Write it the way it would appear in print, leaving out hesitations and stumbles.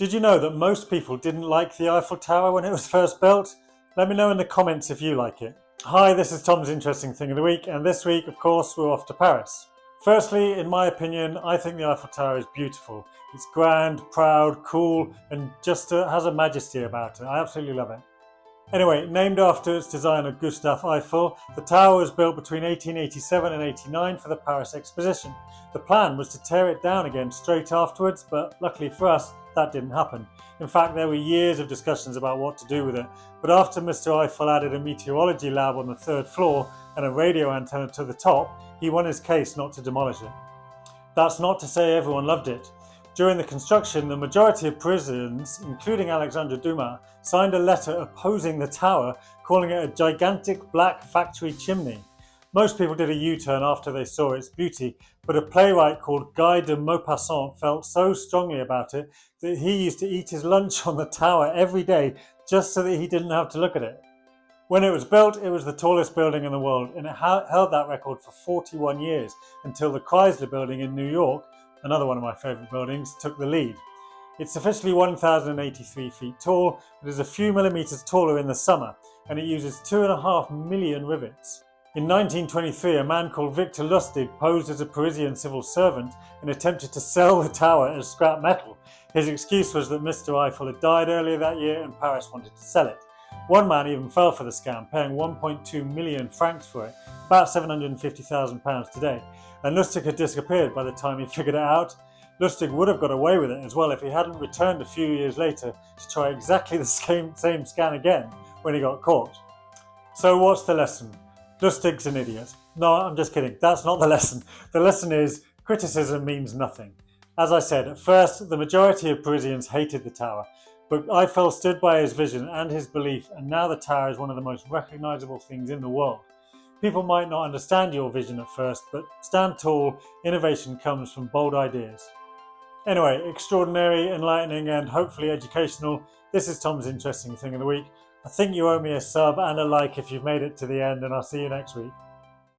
Did you know that most people didn't like the Eiffel Tower when it was first built? Let me know in the comments if you like it. Hi, this is Tom's Interesting Thing of the Week, and this week, of course, we're off to Paris. Firstly, in my opinion, I think the Eiffel Tower is beautiful. It's grand, proud, cool, and just has a majesty about it. I absolutely love it. Anyway, named after its designer Gustave Eiffel, the tower was built between 1887 and 89 for the Paris Exposition. The plan was to tear it down again straight afterwards, but luckily for us, that didn't happen. In fact, there were years of discussions about what to do with it, but after Mr. Eiffel added a meteorology lab on the third floor and a radio antenna to the top, he won his case not to demolish it. That's not to say everyone loved it. During the construction, the majority of Parisians, including Alexandre Dumas, signed a letter opposing the tower, calling it a gigantic black factory chimney. Most people did a U-turn after they saw its beauty, but a playwright called Guy de Maupassant felt so strongly about it that he used to eat his lunch on the tower every day just so that he didn't have to look at it. When it was built, it was the tallest building in the world, and it held that record for 41 years until the Chrysler Building in New York, another one of my favourite buildings, took the lead. It's officially 1,083 feet tall, but is a few millimetres taller in the summer, and it uses 2.5 million rivets. In 1923, a man called Victor Lustig posed as a Parisian civil servant and attempted to sell the tower as scrap metal. His excuse was that Mr. Eiffel had died earlier that year and Paris wanted to sell it. One man even fell for the scam, paying 1.2 million francs for it, about £750,000 today, and Lustig had disappeared by the time he figured it out. Lustig would have got away with it as well if he hadn't returned a few years later to try exactly the same scam again when he got caught. So what's the lesson? Lustig's an idiot. No, I'm just kidding. That's not the lesson. The lesson is criticism means nothing. As I said, at first, the majority of Parisians hated the tower, but Eiffel stood by his vision and his belief, and now the tower is one of the most recognisable things in the world. People might not understand your vision at first, but stand tall, innovation comes from bold ideas. Anyway, extraordinary, enlightening, and hopefully educational, this is Tom's Interesting Thing of the Week. I think you owe me a sub and a like if you've made it to the end, and I'll see you next week.